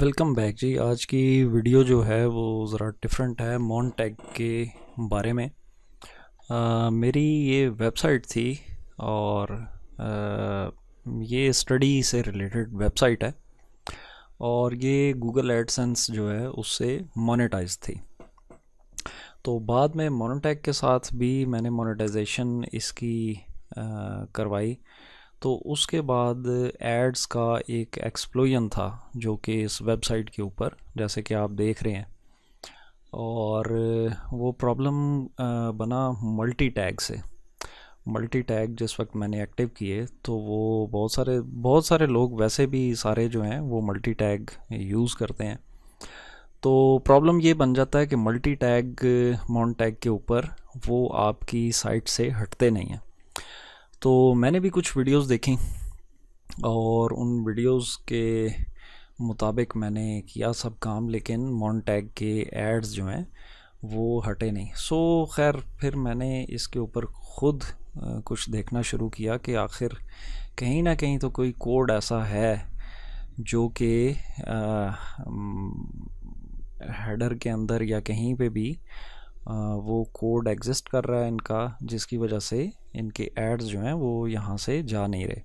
Welcome back जी। आज की video जो है वो ज़रा डिफरेंट है मोनटैग के बारे में। मेरी ये वेबसाइट थी और ये स्टडी से रिलेटेड वेबसाइट है और ये गूगल एडसेंस जो है उससे मोनेटाइज थी। तो बाद में मोनेटैग के साथ भी मैंने मोनेटाइजेशन इसकी करवाई। तो उसके बाद एड्स का एक एक्सप्लोजन था जो कि इस वेबसाइट के ऊपर जैसे कि आप देख रहे हैं। और वो प्रॉब्लम बना मल्टी टैग से। मल्टी टैग जिस वक्त मैंने एक्टिव किए तो वो बहुत सारे लोग वैसे भी सारे जो हैं वो मल्टी टैग यूज़ करते हैं। तो प्रॉब्लम ये बन जाता है कि मल्टी टैग मॉन टैग के ऊपर वो आपकी साइट से हटते नहीं हैं। तो मैंने भी कुछ वीडियोस देखी और उन वीडियोस के मुताबिक मैंने किया सब काम, लेकिन मॉन्टैग के एड्स जो हैं वो हटे नहीं। सो खैर फिर मैंने इसके ऊपर ख़ुद कुछ देखना शुरू किया कि आखिर कहीं ना कहीं तो कोई कोड ऐसा है जो कि हेडर के अंदर या कहीं पे भी वो कोड एग्जिस्ट कर रहा है इनका, जिसकी वजह से इनके एड्स जो हैं वो यहाँ से जा नहीं रहे।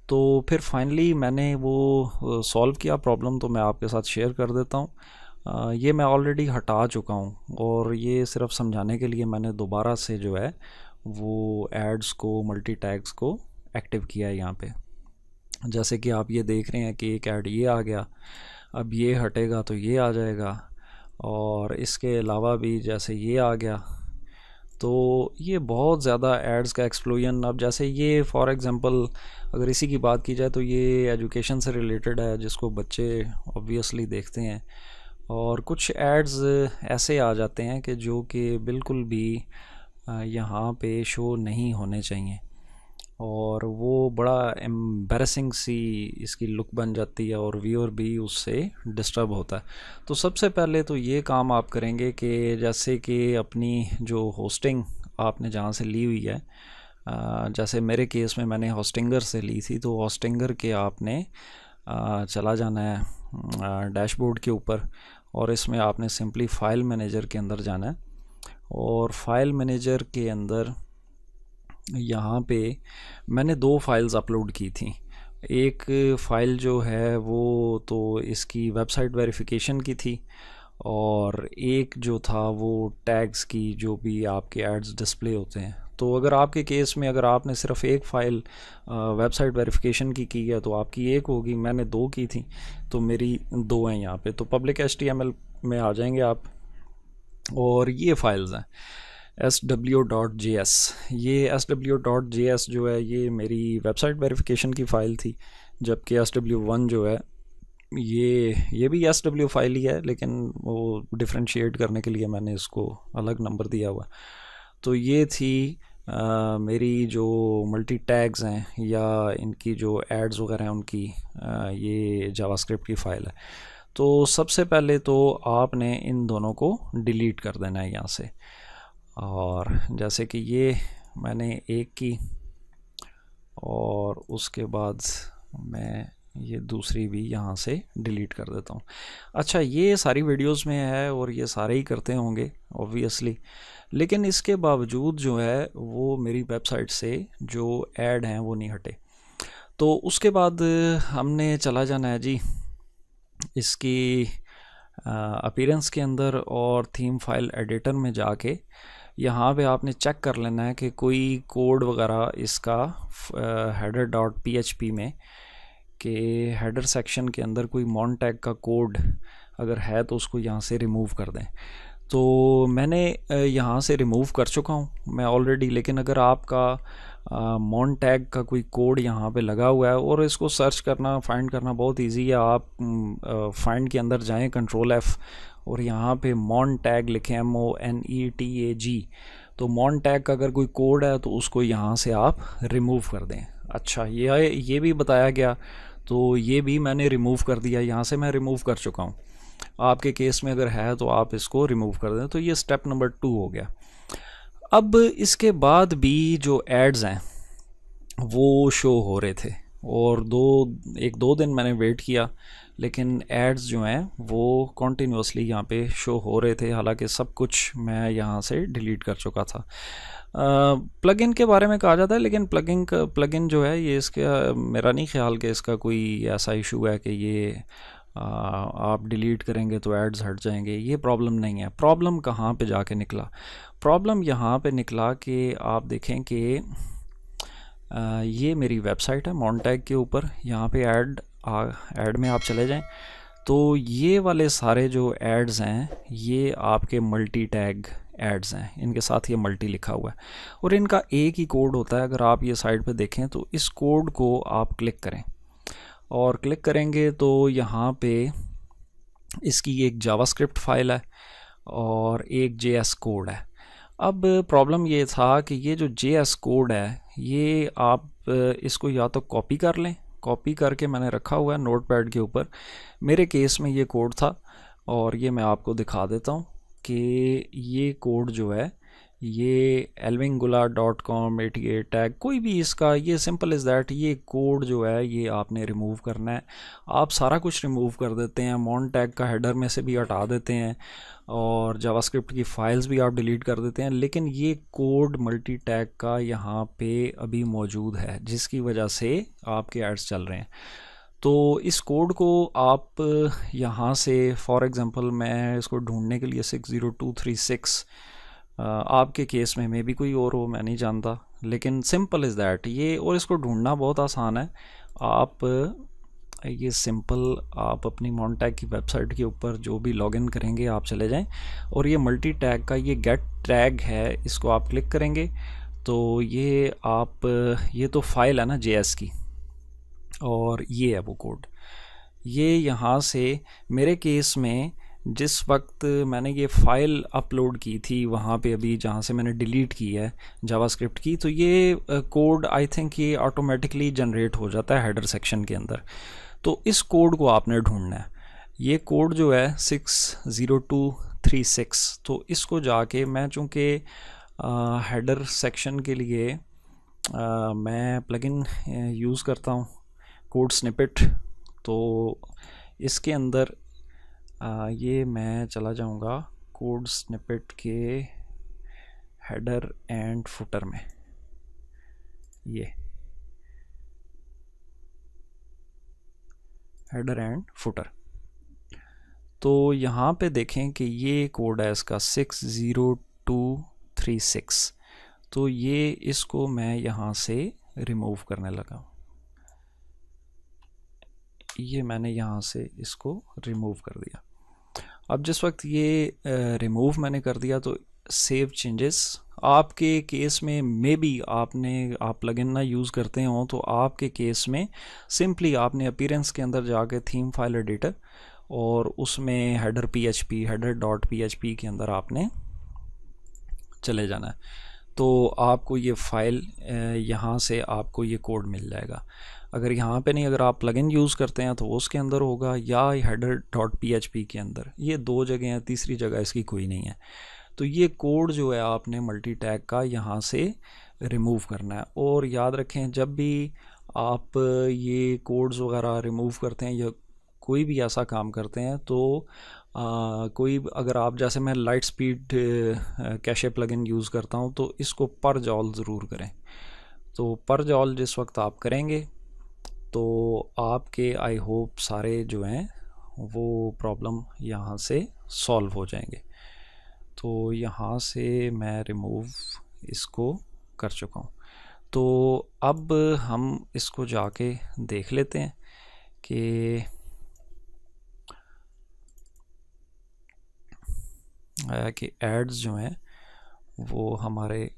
तो फिर फाइनली मैंने वो सॉल्व किया प्रॉब्लम, तो मैं आपके साथ शेयर कर देता हूँ। ये मैं ऑलरेडी हटा चुका हूँ और ये सिर्फ समझाने के लिए मैंने दोबारा से जो है वो एड्स को मल्टी टैग्स को एक्टिव किया है यहाँ पे। जैसे कि आप ये देख रहे हैं कि एक ऐड ये आ गया, अब ये हटेगा तो ये आ जाएगा, और इसके अलावा भी जैसे ये आ गया। तो ये बहुत ज़्यादा एड्स का एक्सप्लोजन। अब जैसे ये फॉर एग्ज़ाम्पल अगर इसी की बात की जाए तो ये एजुकेशन से रिलेटेड है जिसको बच्चे ऑब्वियसली देखते हैं, और कुछ एड्स ऐसे आ जाते हैं कि जो कि बिल्कुल भी यहाँ पे शो नहीं होने चाहिए, और वो बड़ा एम्बैरसिंग सी इसकी लुक बन जाती है और व्यूअर भी उससे डिस्टर्ब होता है। तो सबसे पहले तो ये काम आप करेंगे कि जैसे कि अपनी जो होस्टिंग आपने जहाँ से ली हुई है, जैसे मेरे केस में मैंने होस्टिंगर से ली थी, तो होस्टिंगर के आपने चला जाना है डैशबोर्ड के ऊपर, और इसमें आपने सिंपली फ़ाइल मैनेजर के अंदर जाना है। और फाइल मैनेजर के अंदर यहाँ पे मैंने दो फाइल्स अपलोड की थी। एक फ़ाइल जो है वो तो इसकी वेबसाइट वेरिफिकेशन की थी, और एक जो था वो टैग्स की, जो भी आपके एड्स डिस्प्ले होते हैं। तो अगर आपके केस में अगर आपने सिर्फ एक फ़ाइल वेबसाइट वेरिफिकेशन की है तो आपकी एक होगी, मैंने दो की थी तो मेरी दो हैं यहाँ पे। तो पब्लिक HTML में आ जाएंगे आप, और ये फाइल्स हैं sw.js। ये sw.js जो है ये मेरी वेबसाइट वेरिफिकेशन की फ़ाइल थी, जबकि sw1 जो है ये भी sw फाइल ही है, लेकिन वो डिफ्रेंशिएट करने के लिए मैंने इसको अलग नंबर दिया हुआ। तो ये थी मेरी जो मल्टी टैग्स हैं या इनकी जो एड्स वगैरह हैं उनकी ये जावास्क्रिप्ट की फ़ाइल है। तो सबसे पहले तो आपने इन दोनों को डिलीट कर देना है यहाँ से। और जैसे कि ये मैंने एक की, और उसके बाद मैं ये दूसरी भी यहाँ से डिलीट कर देता हूँ। अच्छा, ये सारी वीडियोस में है और ये सारे ही करते होंगे ऑब्वियसली, लेकिन इसके बावजूद जो है वो मेरी वेबसाइट से जो ऐड हैं वो नहीं हटे। तो उसके बाद हमने चला जाना है जी इसकी अपीयरेंस के अंदर, और थीम फाइल एडिटर में जाके यहाँ पे आपने चेक कर लेना है कि कोई कोड वगैरह इसका header.php में कि हेडर सेक्शन के अंदर कोई मॉन्टैग का कोड अगर है तो उसको यहाँ से रिमूव कर दें। तो मैंने यहाँ से रिमूव कर चुका हूँ मैं ऑलरेडी, लेकिन अगर आपका मॉन्टैग का कोई कोड यहाँ पे लगा हुआ है और इसको सर्च करना फाइंड करना बहुत इजी है, आप फाइंड के अंदर जाएं Ctrl+F और यहाँ पे मॉन्टैग लिखें MONETAG। तो मॉन्टैग का अगर कोई कोड है तो उसको यहाँ से आप रिमूव कर दें। अच्छा, ये भी बताया गया, तो ये भी मैंने रिमूव कर दिया, यहाँ से मैं रिमूव कर चुका हूँ। आपके केस में अगर है तो आप इसको रिमूव कर दें। तो ये स्टेप नंबर 2 हो गया। अब इसके बाद भी जो एड्स हैं वो शो हो रहे थे, और एक दो दिन मैंने वेट किया, लेकिन एड्स जो हैं वो कॉन्टीन्यूसली यहाँ पे शो हो रहे थे, हालांकि सब कुछ मैं यहाँ से डिलीट कर चुका था। प्लगइन के बारे में कहा जाता है, लेकिन प्लगइन जो है ये इसका मेरा नहीं ख्याल कि इसका कोई ऐसा इशू है कि ये आप डिलीट करेंगे तो एड्स हट जाएंगे, ये प्रॉब्लम नहीं है। प्रॉब्लम कहाँ पे जाके निकला? प्रॉब्लम यहाँ पे निकला कि आप देखें कि ये मेरी वेबसाइट है मॉन्टैग के ऊपर, यहाँ पे ऐड में आप चले जाएं तो ये वाले सारे जो एड्स हैं ये आपके मल्टी टैग एड्स हैं, इनके साथ ये मल्टी लिखा हुआ है और इनका एक ही कोड होता है। अगर आप ये साइड पे देखें तो इस कोड को आप क्लिक करें और क्लिक करेंगे तो यहाँ पे इसकी एक जावास्क्रिप्ट फाइल है और एक जेएस कोड है। अब प्रॉब्लम ये था कि ये जो जेएस कोड है ये आप इसको या तो कॉपी कर लें, कॉपी करके मैंने रखा हुआ है नोटपैड के ऊपर। मेरे केस में ये कोड था और ये मैं आपको दिखा देता हूँ कि ये कोड जो है ये elvingula.com 88 टैग कोई भी इसका, ये सिंपल इज़ दैट, ये कोड जो है ये आपने रिमूव करना है। आप सारा कुछ रिमूव कर देते हैं, मॉन्टैग का हेडर में से भी हटा देते हैं और जावास्क्रिप्ट की फाइल्स भी आप डिलीट कर देते हैं, लेकिन ये कोड मल्टी टैग का यहाँ पे अभी मौजूद है जिसकी वजह से आपके एड्स चल रहे हैं। तो इस कोड को आप यहाँ से फॉर एग्ज़ाम्पल मैं इसको ढूंढने के लिए 60236, आपके केस में मे भी कोई और हो, मैं नहीं जानता, लेकिन सिंपल इज़ दैट ये, और इसको ढूंढना बहुत आसान है। आप ये सिंपल आप अपनी मॉन्टैग की वेबसाइट के ऊपर जो भी लॉगिन करेंगे आप चले जाएं और ये मल्टी टैग का ये गेट टैग है, इसको आप क्लिक करेंगे तो ये आप, ये तो फाइल है ना जेएस की और ये है वो कोड। ये यहाँ से मेरे केस में जिस वक्त मैंने ये फ़ाइल अपलोड की थी वहाँ पे अभी जहाँ से मैंने डिलीट की है जावास्क्रिप्ट की, तो ये कोड आई थिंक ये ऑटोमेटिकली जनरेट हो जाता है हेडर सेक्शन के अंदर। तो इस कोड को आपने ढूंढना है। ये कोड जो है 60236, तो इसको जाके मैं चूँकि हेडर सेक्शन के लिए मैं प्लगइन यूज़ करता हूँ कोड स्निपेट, तो इसके अंदर ये मैं चला जाऊंगा कोड स्निपेट के हेडर एंड फुटर में, ये हेडर एंड फुटर। तो यहाँ पे देखें कि ये कोड है इसका 60236, तो ये इसको मैं यहाँ से रिमूव करने लगा। ये मैंने यहाँ से इसको रिमूव कर दिया। अब जिस वक्त ये रिमूव मैंने कर दिया तो सेव चेंजेस, आपके केस में मे बी आप प्लगइन ना यूज़ करते हो तो आपके केस में सिंपली आपने अपीयरेंस के अंदर जाके थीम फाइल एडिटर और उसमें हेडर .php के अंदर आपने चले जाना है, तो आपको ये फ़ाइल यहाँ से आपको ये कोड मिल जाएगा। अगर यहाँ पे नहीं, अगर आप प्लगइन यूज़ करते हैं तो उसके अंदर होगा या header.php के अंदर, ये दो जगह हैं, तीसरी जगह इसकी कोई नहीं है। तो ये कोड जो है आपने मल्टी टैग का यहाँ से रिमूव करना है। और याद रखें जब भी आप ये कोड्स वगैरह रिमूव करते हैं या कोई भी ऐसा काम करते हैं तो कोई अगर आप, जैसे मैं light speed cache plugin use परता हूँ तो इसको पर्ज ऑल ज़रूर करें। तो पर्ज ऑल जिस वक्त आप करेंगे तो आपके आई होप सारे जो हैं वो प्रॉब्लम यहाँ से सॉल्व हो जाएंगे। तो यहाँ से मैं रिमूव इसको कर चुका हूँ। तो अब हम इसको जाके देख लेते हैं कि एड्स जो हैं वो हमारे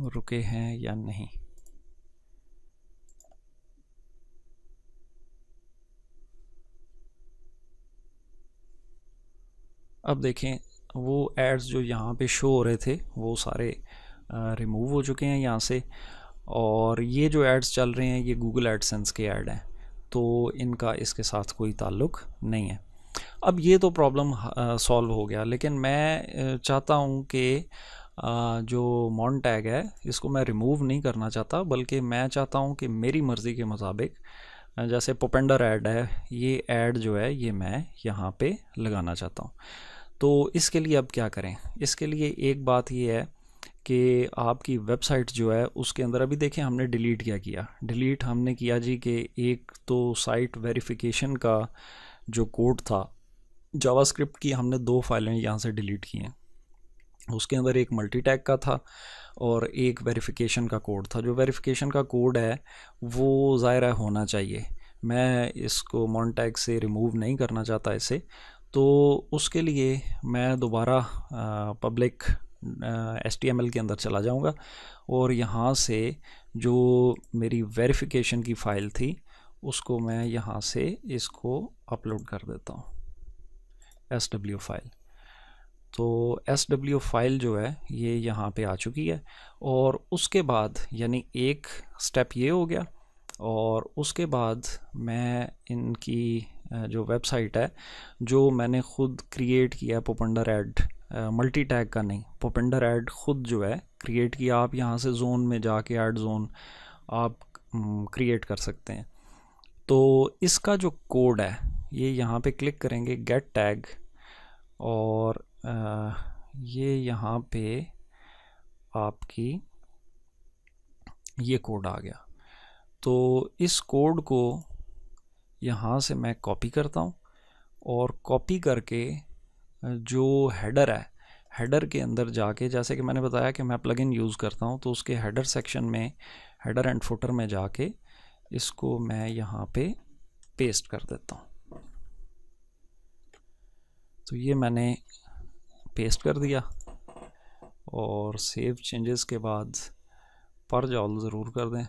रुके हैं या नहीं। अब देखें वो एड्स जो यहाँ पे शो हो रहे थे वो सारे रिमूव हो चुके हैं यहाँ से, और ये जो एड्स चल रहे हैं ये गूगल एडसेंस के ऐड हैं, तो इनका इसके साथ कोई ताल्लुक़ नहीं है। अब ये तो प्रॉब्लम सॉल्व हो गया, लेकिन मैं चाहता हूँ कि जो मॉन टैग है इसको मैं रिमूव नहीं करना चाहता, बल्कि मैं चाहता हूँ कि मेरी मर्ज़ी के मुताबिक जैसे पोपेंडर ऐड है, ये ऐड जो है ये मैं यहाँ पे लगाना चाहता हूँ। तो इसके लिए अब क्या करें? इसके लिए एक बात ये है कि आपकी वेबसाइट जो है उसके अंदर अभी देखें हमने डिलीट क्या किया। डिलीट हमने किया जी कि एक तो साइट वेरिफिकेशन का जो कोड था जावास्क्रिप्ट की, हमने 2 फाइलें यहाँ से डिलीट की हैं। उसके अंदर एक मल्टी टैग का था और एक वेरिफिकेशन का कोड था। जो वेरिफिकेशन का कोड है वो ज़ाहिर है होना चाहिए, मैं इसको मॉन टैग से रिमूव नहीं करना चाहता इसे। तो उसके लिए मैं दोबारा पब्लिक HTML के अंदर चला जाऊंगा और यहाँ से जो मेरी वेरिफिकेशन की फ़ाइल थी उसको मैं यहाँ से इसको अपलोड कर देता हूँ, SW फाइल। तो SW फाइल जो है ये यहाँ पे आ चुकी है। और उसके बाद यानी एक स्टेप ये हो गया, और उसके बाद मैं इनकी जो वेबसाइट है जो मैंने ख़ुद क्रिएट किया है, पोपेंडर ऐड मल्टी टैग का नहीं, पोपेंडर ऐड ख़ुद जो है क्रिएट किया। आप यहाँ से जोन में जाके ऐड जोन आप क्रिएट कर सकते हैं। तो इसका जो कोड है ये यहाँ पे क्लिक करेंगे गेट टैग, और ये यहाँ पे आपकी ये कोड आ गया। तो इस कोड को यहाँ से मैं कॉपी करता हूँ और कॉपी करके जो हेडर है, हेडर के अंदर जाके, जैसे कि मैंने बताया कि मैं प्लगइन यूज़ करता हूँ, तो उसके हेडर सेक्शन में, हेडर एंड फुटर में जाके इसको मैं यहाँ पे पेस्ट कर देता हूँ। तो ये मैंने पेस्ट कर दिया और सेव चेंजेस के बाद पर्ज ऑल ज़रूर कर दें।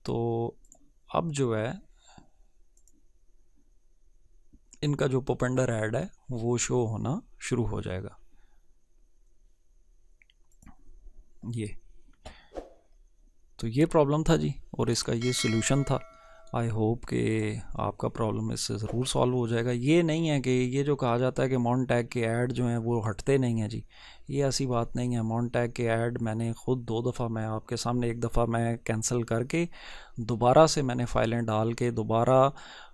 तो अब जो है इनका जो पोपेंडर ऐड है वो शो होना शुरू हो जाएगा। ये तो ये प्रॉब्लम था जी, और इसका ये सोल्यूशन था। आई होप कि आपका प्रॉब्लम इससे ज़रूर सॉल्व हो जाएगा। ये नहीं है कि ये जो कहा जाता है कि मॉन टैग के ऐड जो हैं वो हटते नहीं हैं जी, ये ऐसी बात नहीं है। मॉन टैग के ऐड मैंने ख़ुद 2 दफ़ा, मैं आपके सामने एक दफ़ा मैं कैंसिल करके दोबारा से मैंने फ़ाइलें डाल के दोबारा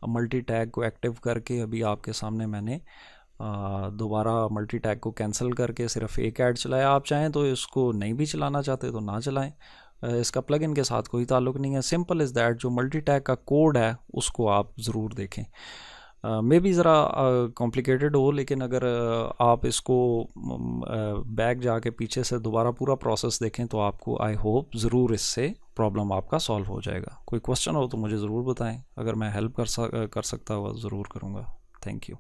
मल्टी टैग को एक्टिव करके अभी आपके सामने मैंने दोबारा मल्टी टैग को कैंसिल करके सिर्फ एक ऐड चलाया। आप चाहें तो इसको नहीं भी चलाना चाहते तो ना चलाएं, इसका प्लगइन के साथ कोई ताल्लुक़ नहीं है। Simple is that. जो मल्टी टैग का कोड है उसको आप ज़रूर देखें। मे बी ज़रा कॉम्प्लिकेटेड हो, लेकिन अगर आप इसको बैक जाके पीछे से दोबारा पूरा प्रोसेस देखें तो आपको आई होप ज़रूर इससे प्रॉब्लम आपका सॉल्व हो जाएगा। कोई क्वेश्चन हो तो मुझे ज़रूर बताएं, अगर मैं हेल्प कर सकता हुआ ज़रूर करूँगा। Thank you.